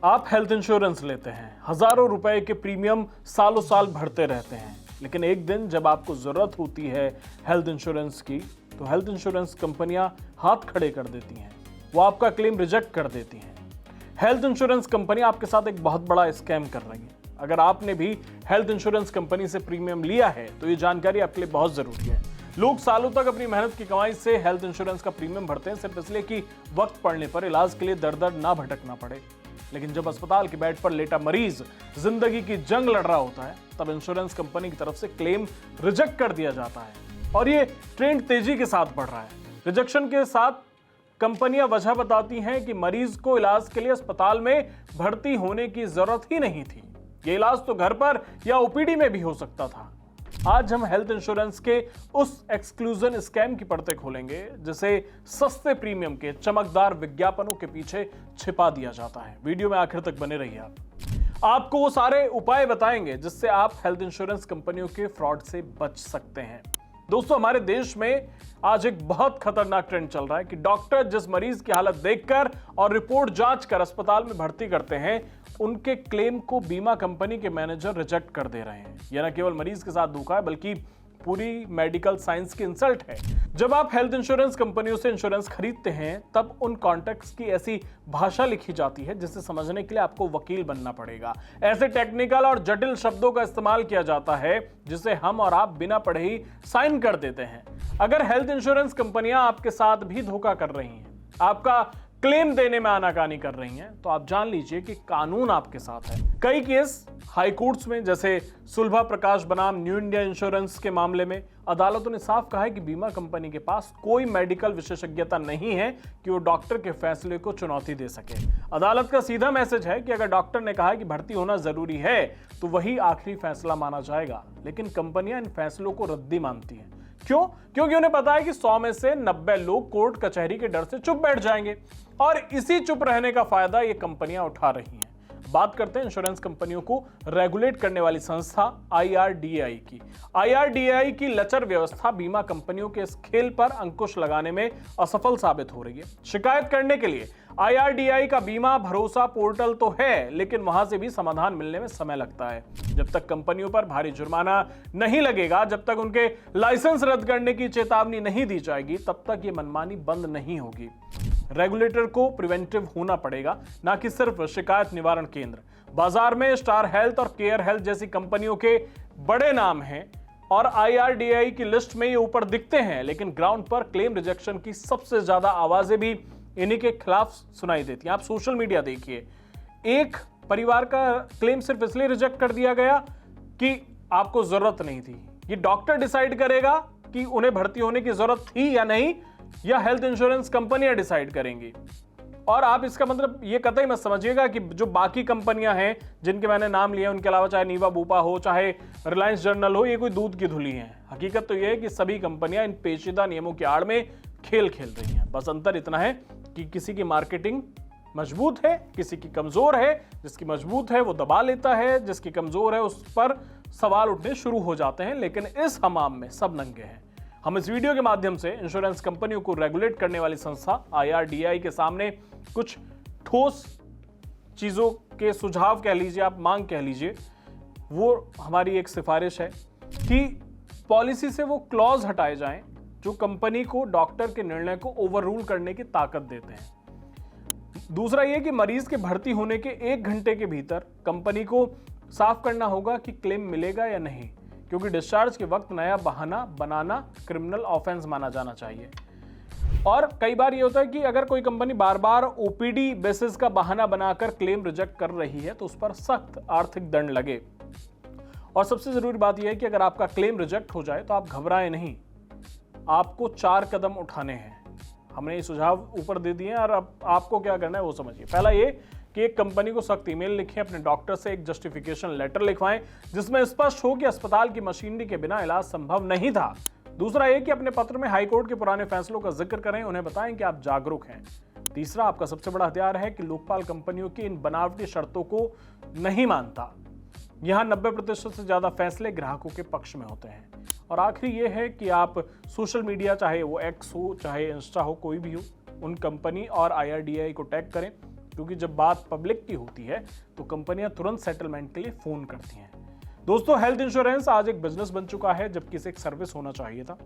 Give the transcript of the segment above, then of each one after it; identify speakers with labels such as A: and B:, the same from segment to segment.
A: आप health insurance लेते हैं, हजारों रुपए के प्रीमियम सालों साल भरते रहते हैं, लेकिन एक दिन जब आपको जरूरत होती है हेल्थ इंश्योरेंस की, तो हेल्थ इंश्योरेंस कंपनियां हाथ खड़े कर देती हैं, वो आपका क्लेम रिजेक्ट कर देती हैं। हेल्थ इंश्योरेंस कंपनी आपके साथ एक बहुत बड़ा स्कैम कर रही है। अगर आपने भी हेल्थ इंश्योरेंस कंपनी से प्रीमियम लिया है तो ये जानकारी आपके लिए बहुत जरूरी है। लोग सालों तक अपनी मेहनत की कमाई से हेल्थ इंश्योरेंस का प्रीमियम भरते हैं सिर्फ इसलिए कि वक्त पड़ने पर इलाज के लिए दर दर ना भटकना पड़े। लेकिन जब अस्पताल के बेड पर लेटा मरीज जिंदगी की जंग लड़ रहा होता है, तब इंश्योरेंस कंपनी की तरफ से क्लेम रिजेक्ट कर दिया जाता है और ये ट्रेंड तेजी के साथ बढ़ रहा है। रिजेक्शन के साथ कंपनियां वजह बताती हैं कि मरीज को इलाज के लिए अस्पताल में भर्ती होने की जरूरत ही नहीं थी, ये इलाज तो घर पर या ओपीडी में भी हो सकता था। आज हम हेल्थ इंश्योरेंस के उस एक्सक्लूजन स्कैम की परतें खोलेंगे जिसे सस्ते प्रीमियम के चमकदार विज्ञापनों के पीछे छिपा दिया जाता है। वीडियो में आखिर तक बने रहिए। आपको वो सारे उपाय बताएंगे जिससे आप हेल्थ इंश्योरेंस कंपनियों के फ्रॉड से बच सकते हैं। दोस्तों, हमारे देश में आज एक बहुत खतरनाक ट्रेंड चल रहा है कि डॉक्टर जिस मरीज की हालत देखकर और रिपोर्ट जांच कर अस्पताल में भर्ती करते हैं, उनके क्लेम को बीमा कंपनी के मैनेजर रिजेक्ट कर दे रहे हैं। यह न केवल मरीज के साथ धोखा है बल्कि पूरी मेडिकल साइंस की इंसल्ट है। जब आप हेल्थ इंश्योरेंस कंपनियों से इंश्योरेंस खरीदते हैं तब उन कॉन्ट्रैक्ट्स की ऐसी भाषा लिखी जाती है जिसे समझने के लिए आपको वकील बनना पड़ेगा। ऐसे टेक्निकल और जटिल शब्दों का इस्तेमाल किया जाता है जिसे हम और आप बिना पढ़े ही साइन कर देते हैं। अगर हेल्थ इंश्योरेंस कंपनियां आपके साथ भी धोखा कर रही हैं, आपका क्लेम देने में आनाकानी कर रही हैं, तो आप जान लीजिए कि कानून आपके साथ है। कई केस हाई कोर्ट्स में, जैसे सुलभा प्रकाश बनाम न्यू इंडिया इंश्योरेंस के मामले में, अदालतों ने साफ कहा है कि बीमा कंपनी के पास कोई मेडिकल विशेषज्ञता नहीं है कि वो डॉक्टर के फैसले को चुनौती दे सके। अदालत का सीधा मैसेज है कि अगर डॉक्टर ने कहा कि भर्ती होना जरूरी है तो वही आखिरी फैसला माना जाएगा। लेकिन कंपनियां इन फैसलों को रद्दी मानती हैं। क्यों? क्योंकि उन्हें पता है कि 100 में से 90 लोग कोर्ट कचहरी के डर से चुप बैठ जाएंगे और इसी चुप रहने का फायदा ये कंपनियां उठा रही हैं। बात करते हैं इंश्योरेंस कंपनियों को रेगुलेट करने वाली संस्था IRDAI की। IRDAI की लचर व्यवस्था बीमा कंपनियों के इस खेल पर अंकुश लगाने में असफल साबित हो रही है। शिकायत करने के लिए IRDAI का बीमा भरोसा पोर्टल तो है, लेकिन वहां से भी समाधान मिलने में समय लगता है। जब तक कंपनियों पर भारी जुर्माना नहीं लगेगा, जब तक उनके लाइसेंस रद्द करने की चेतावनी नहीं दी जाएगी, तब तक ये मनमानी बंद नहीं होगी। रेगुलेटर को प्रिवेंटिव होना पड़ेगा, ना कि सिर्फ शिकायत निवारण केंद्र। बाजार में स्टार हेल्थ और केयर हेल्थ जैसी कंपनियों के बड़े नाम हैं और IRDAI की लिस्ट में ये ऊपर दिखते हैं, लेकिन ग्राउंड पर क्लेम रिजेक्शन की सबसे ज्यादा आवाजें भी इन्हीं के खिलाफ सुनाई देती हैं। आप सोशल मीडिया देखिए, एक परिवार का क्लेम सिर्फ इसलिए रिजेक्ट कर दिया गया कि आपको जरूरत नहीं थी। ये डॉक्टर डिसाइड करेगा कि उन्हें भर्ती होने की जरूरत थी या नहीं, या हेल्थ इंश्योरेंस कंपनियां डिसाइड करेंगी। और आप इसका मतलब ये कतई मत समझिएगा कि जो बाकी कंपनियां हैं जिनके मैंने नाम लिए, उनके अलावा चाहे नीवा बूपा हो, चाहे रिलायंस जर्नल हो, ये कोई दूध की धुली है। हकीकत तो ये है कि सभी कंपनियां इन पेचीदा नियमों की आड़ में खेल खेल रही हैं। बस अंतर इतना है कि किसी की मार्केटिंग मजबूत है, किसी की कमजोर है। जिसकी मजबूत है वो दबा लेता है, जिसकी कमजोर है उस पर सवाल उठने शुरू हो जाते हैं। लेकिन इस हमाम में सब नंगे हैं। हम इस वीडियो के माध्यम से इंश्योरेंस कंपनियों को रेगुलेट करने वाली संस्था IRDAI के सामने कुछ ठोस चीजों के सुझाव कह लीजिए, आप मांग कह लीजिए, वो हमारी एक सिफारिश है कि पॉलिसी से वो क्लॉज हटाए जाएं जो कंपनी को डॉक्टर के निर्णय को ओवररूल करने की ताकत देते हैं। दूसरा यह कि मरीज के भर्ती होने के 1 घंटे के भीतर कंपनी को साफ करना होगा कि क्लेम मिलेगा या नहीं, क्योंकि डिस्चार्ज के वक्त नया बहाना बनाना क्रिमिनल ऑफेंस माना जाना चाहिए। और कई बार ये होता है कि अगर कोई कंपनी बार बार OPD बेसिस का बहाना बनाकर क्लेम रिजेक्ट कर रही है तो उस पर सख्त आर्थिक दंड लगे। और सबसे जरूरी बात यह है कि अगर आपका क्लेम रिजेक्ट हो जाए तो आप घबराएं नहीं, आपको 4 कदम उठाने हैं। हमने ये सुझाव ऊपर दे दिए हैं और अब आपको क्या करना है वो समझिए। पहला ये कि एक कंपनी को सख्त ईमेल लिखें, अपने डॉक्टर से एक जस्टिफिकेशन लेटर लिखवाएं जिसमें स्पष्ट हो कि अस्पताल की मशीनरी के बिना इलाज संभव नहीं था। दूसरा ये कि अपने पत्र में हाईकोर्ट के पुराने फैसलों का जिक्र करें, उन्हें बताएं कि आप जागरूक हैं। तीसरा, आपका सबसे बड़ा हथियार है कि लोकपाल कंपनियों की इन बनावटी शर्तों को नहीं मानता। यहां 90% से ज्यादा फैसले ग्राहकों के पक्ष में होते हैं। और आखिरी ये है कि आप सोशल मीडिया, चाहे वो X हो, चाहे इंस्टा हो, कोई भी हो, उन कंपनी और IRDAI को टैग करें क्योंकि जब बात पब्लिक की होती है तो कंपनियां तुरंत सेटलमेंट के लिए फोन करती हैं। दोस्तों, हेल्थ इंश्योरेंस आज एक बिजनेस बन चुका है, जबकि इसे एक सर्विस होना चाहिए था।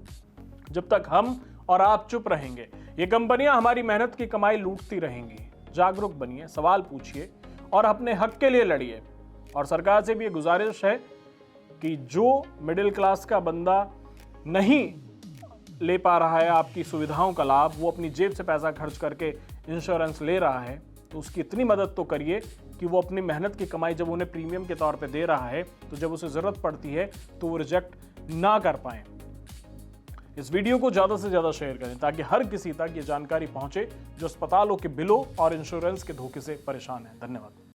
A: जब तक हम और आप चुप रहेंगे, ये कंपनियां हमारी मेहनत की कमाई लूटती रहेंगी। जागरूक बनिए, सवाल पूछिए और अपने हक के लिए लड़िए। और सरकार से भी ये गुजारिश है कि जो मिडिल क्लास का बंदा नहीं ले पा रहा है आपकी सुविधाओं का लाभ, वो अपनी जेब से पैसा खर्च करके इंश्योरेंस ले रहा है, तो उसकी इतनी मदद तो करिए कि वो अपनी मेहनत की कमाई जब उन्हें प्रीमियम के तौर पे दे रहा है, तो जब उसे जरूरत पड़ती है तो वो रिजेक्ट ना कर पाए। इस वीडियो को ज्यादा से ज्यादा शेयर करें ताकि हर किसी तक ये जानकारी पहुंचे जो अस्पतालों के बिलों और इंश्योरेंस के धोखे से परेशान है। धन्यवाद।